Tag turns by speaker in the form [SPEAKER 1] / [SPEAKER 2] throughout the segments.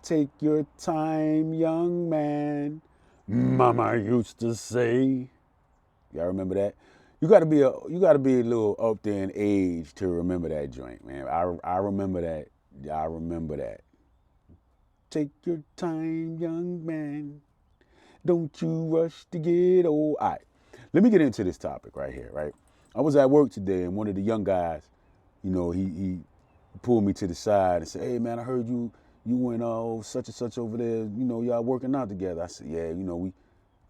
[SPEAKER 1] Take your time, young man. Mama used to say. Y'all remember that? You gotta be a little up there in age to remember that joint, man. I remember that. I remember that. Take your time, young man. Don't you rush to get old. All right, let me get into this topic right here. Right, I was at work today, and one of the young guys, he pulled me to the side and said, "Hey, man, I heard you and such and such over there. Y'all working out together." I said, "Yeah, we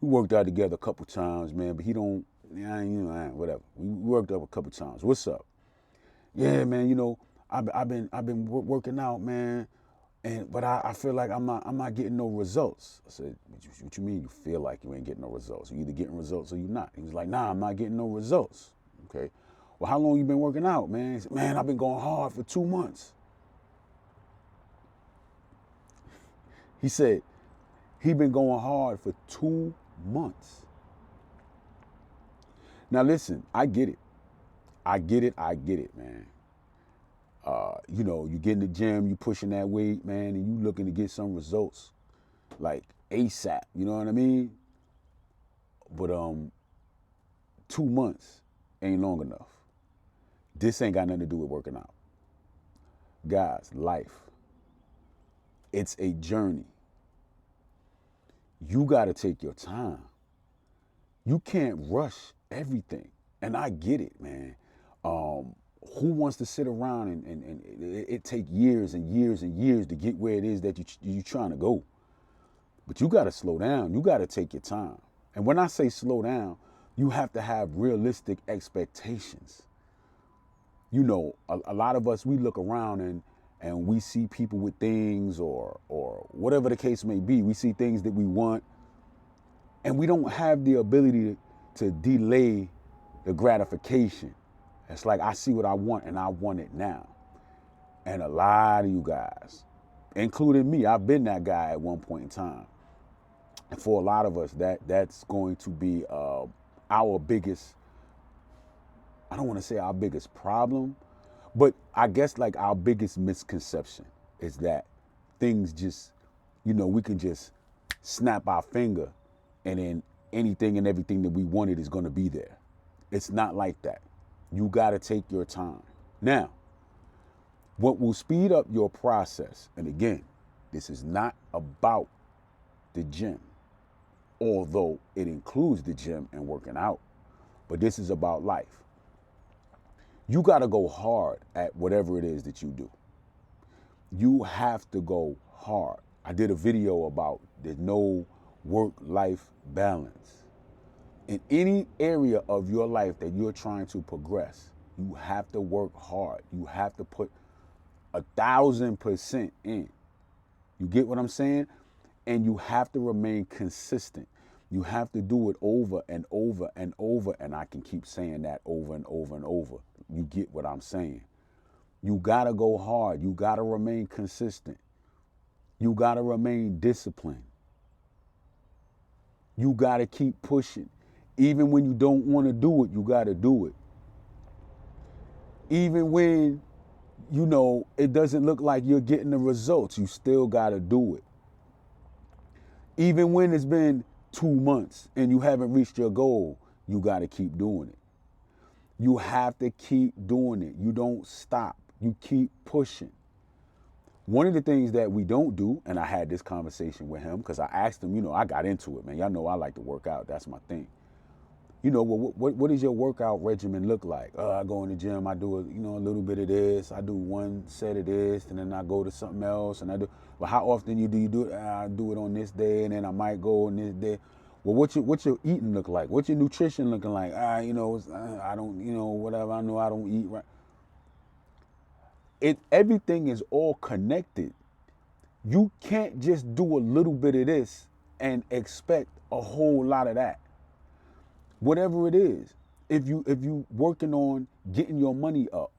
[SPEAKER 1] worked out together a couple times, man. But he don't, yeah, whatever. We worked up a couple times. What's up?" "Yeah, man. I've been working out, man. But I feel like I'm not getting no results." I said, what you mean you feel like you ain't getting no results? You either getting results or you not. He was like, "Nah, I'm not getting no results." Okay. "Well, how long you been working out, man?" He said, "Man, I've been going hard for 2 months." He said he been going hard for 2 months. Now listen, I get it. I get it. I get it, man. You get in the gym, you pushing that weight, man, and you looking to get some results like ASAP. You know what I mean? But 2 months ain't long enough. This ain't got nothing to do with working out. Guys, life, it's a journey. You got to take your time. You can't rush everything. And I get it, man. Who wants to sit around and it take years and years and years to get where it is that you trying to go? But you got to slow down. You got to take your time. And when I say slow down, you have to have realistic expectations. A lot of us, we look around and we see people with things or whatever the case may be. We see things that we want, and we don't have the ability to delay the gratification. It's like, I see what I want and I want it now. And a lot of you guys, including me, I've been that guy at one point in time. And for a lot of us, that's going to be our biggest, I don't want to say our biggest problem, but I guess like our biggest misconception is that things just, we can just snap our finger and then anything and everything that we wanted is going to be there. It's not like that. You got to take your time. Now, what will speed up your process, and again, this is not about the gym, although it includes the gym and working out, but this is about life. You got to go hard at whatever it is that you do. You have to go hard. I did a video about there's no work-life balance. In any area of your life that you're trying to progress, you have to work hard. You have to put 1,000% in. You get what I'm saying? And you have to remain consistent. You have to do it over and over and over. And I can keep saying that over and over and over. You get what I'm saying? You got to go hard. You got to remain consistent. You got to remain disciplined. You got to keep pushing. Even when you don't want to do it, you got to do it. Even when, it doesn't look like you're getting the results, you still got to do it. Even when it's been 2 months and you haven't reached your goal, you got to keep doing it. You have to keep doing it. You don't stop. You keep pushing. One of the things that we don't do, and I had this conversation with him because I asked him, I got into it, man. Y'all know I like to work out. That's my thing. Well, what does your workout regimen look like? I go in the gym, I do, a little bit of this. I do one set of this, and then I go to something else, and I do. Well, how often do you do it? I do it on this day, and then I might go on this day. Well, what's your eating look like? What's your nutrition looking like? I don't, whatever. I know I don't eat right. Everything is all connected. You can't just do a little bit of this and expect a whole lot of that. Whatever it is, if you working on getting your money up,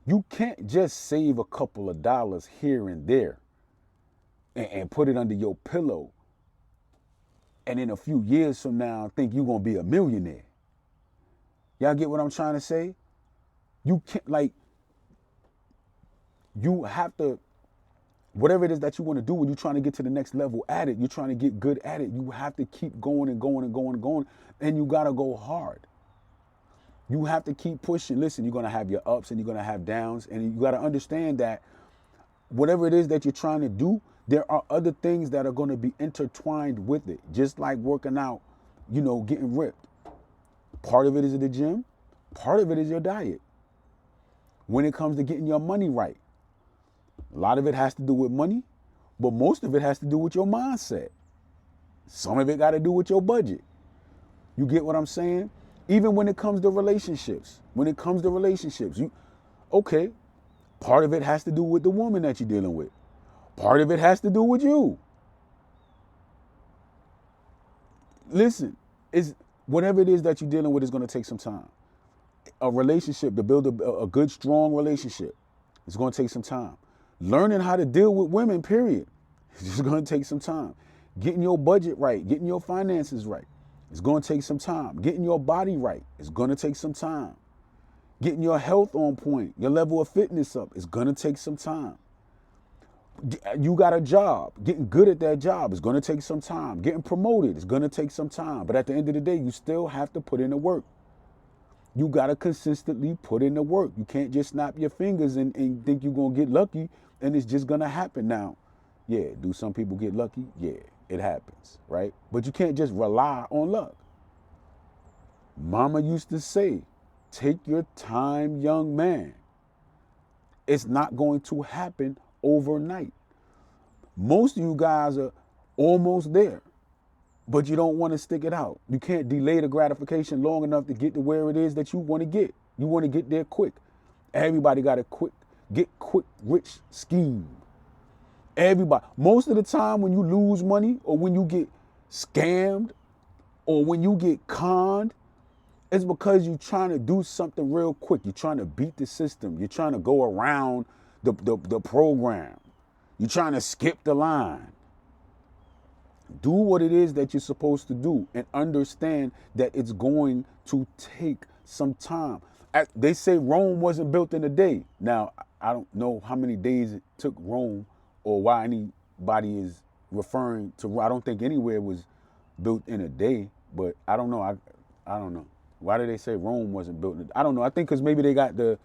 [SPEAKER 1] you can't just save a couple of dollars here and there and put it under your pillow, and in a few years from now think you're gonna be a millionaire. Y'all get what I'm trying to say? You can't, you have to Whatever it is that you want to do, when you're trying to get to the next level at it, you're trying to get good at it, you have to keep going and going and going and going, and you got to go hard. You have to keep pushing. Listen, you're going to have your ups and you're going to have downs, and you got to understand that whatever it is that you're trying to do, there are other things that are going to be intertwined with it, just like working out, getting ripped. Part of it is the gym. Part of it is your diet. When it comes to getting your money right, a lot of it has to do with money, but most of it has to do with your mindset. Some of it got to do with your budget. You get what I'm saying? Even when it comes to relationships, okay, part of it has to do with the woman that you're dealing with. Part of it has to do with you. Listen, whatever it is that you're dealing with is going to take some time. A relationship, to build a good, strong relationship, it's going to take some time. Learning how to deal with women, period, it's just going to take some time. Getting your budget right, getting your finances right, it's going to take some time. Getting your body right, it's going to take some time. Getting your health on point, your level of fitness up, it's going to take some time. You got a job, getting good at that job is going to take some time. Getting promoted is going to take some time. But at the end of the day, you still have to put in the work. You got to consistently put in the work. You can't just snap your fingers and think you're going to get lucky and it's just going to happen. Now, yeah, do some people get lucky? Yeah, it happens, right? But you can't just rely on luck. Mama used to say, take your time, young man. It's not going to happen overnight. Most of you guys are almost there, but you don't want to stick it out. You can't delay the gratification long enough to get to where it is that you want to get. You want to get there quick. Everybody got a get quick rich scheme. Everybody. Most of the time when you lose money or when you get scammed or when you get conned, it's because you're trying to do something real quick. You're trying to beat the system. You're trying to go around the program. You're trying to skip the line. Do what it is that you're supposed to do and understand that it's going to take some time. They say Rome wasn't built in a day. Now, I don't know how many days it took Rome or why anybody is referring to. I don't think anywhere was built in a day, but I don't know. I don't know. Why did they say Rome wasn't built in a day? I don't know. I think because maybe they got the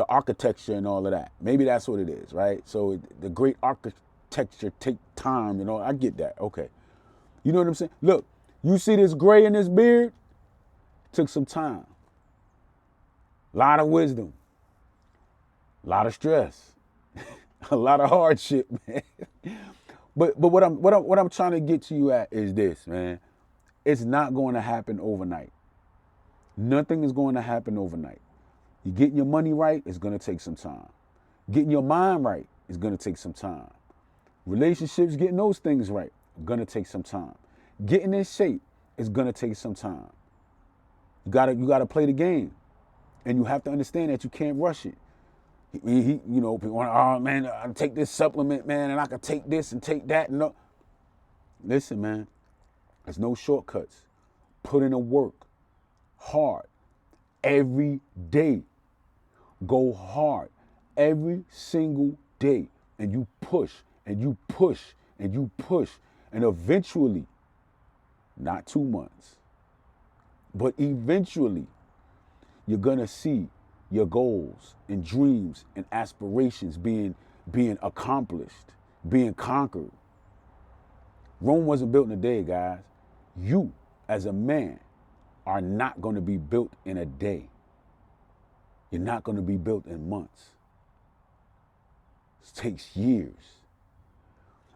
[SPEAKER 1] architecture and all of that. Maybe that's what it is, right? So the great architecture take time, I get that. Okay. You know what I'm saying? Look, you see this gray in this beard? Took some time. A lot of wisdom. A lot of stress. A lot of hardship, man. But what I'm trying to get to you at is this, man. It's not going to happen overnight. Nothing is going to happen overnight. You're getting your money right, it's going to take some time. Getting your mind right is going to take some time. Relationships, getting those things right, going to take some time. Getting in shape is going to take some time. You got to play the game. And you have to understand that you can't rush it. People want, oh man, I take this supplement, man, and I can take this and take that. No. Listen, man, there's no shortcuts. Put in the work hard every day. Go hard every single day. And you push and you push and you push. And eventually, not 2 months, but eventually, you're going to see your goals and dreams and aspirations being accomplished, being conquered. Rome wasn't built in a day, guys. You, as a man, are not going to be built in a day. You're not going to be built in months. It takes years.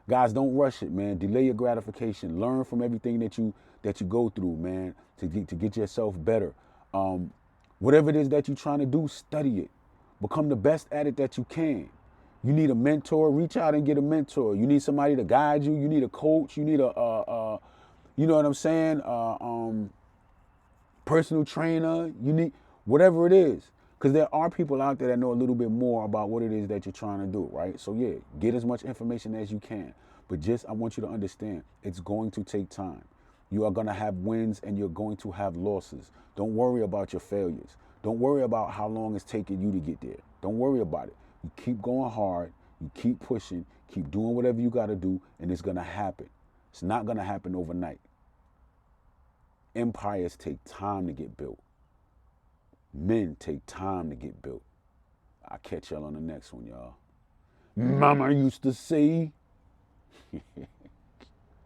[SPEAKER 1] Guys, don't rush it, man. Delay your gratification. Learn from everything that you go through, man, to get yourself better. Whatever it is that you're trying to do, study it. Become the best at it that you can. You need a mentor, reach out and get a mentor. You need somebody to guide you. You need a coach. You need you know what I'm saying? Personal trainer. You need whatever it is. Because there are people out there that know a little bit more about what it is that you're trying to do, right? So yeah, get as much information as you can. But I want you to understand, it's going to take time. You are going to have wins and you're going to have losses. Don't worry about your failures. Don't worry about how long it's taking you to get there. Don't worry about it. You keep going hard. You keep pushing, keep doing whatever you got to do, and it's going to happen. It's not going to happen overnight. Empires take time to get built. Men take time to get built. I'll catch y'all on the next one, y'all. Mama used to say,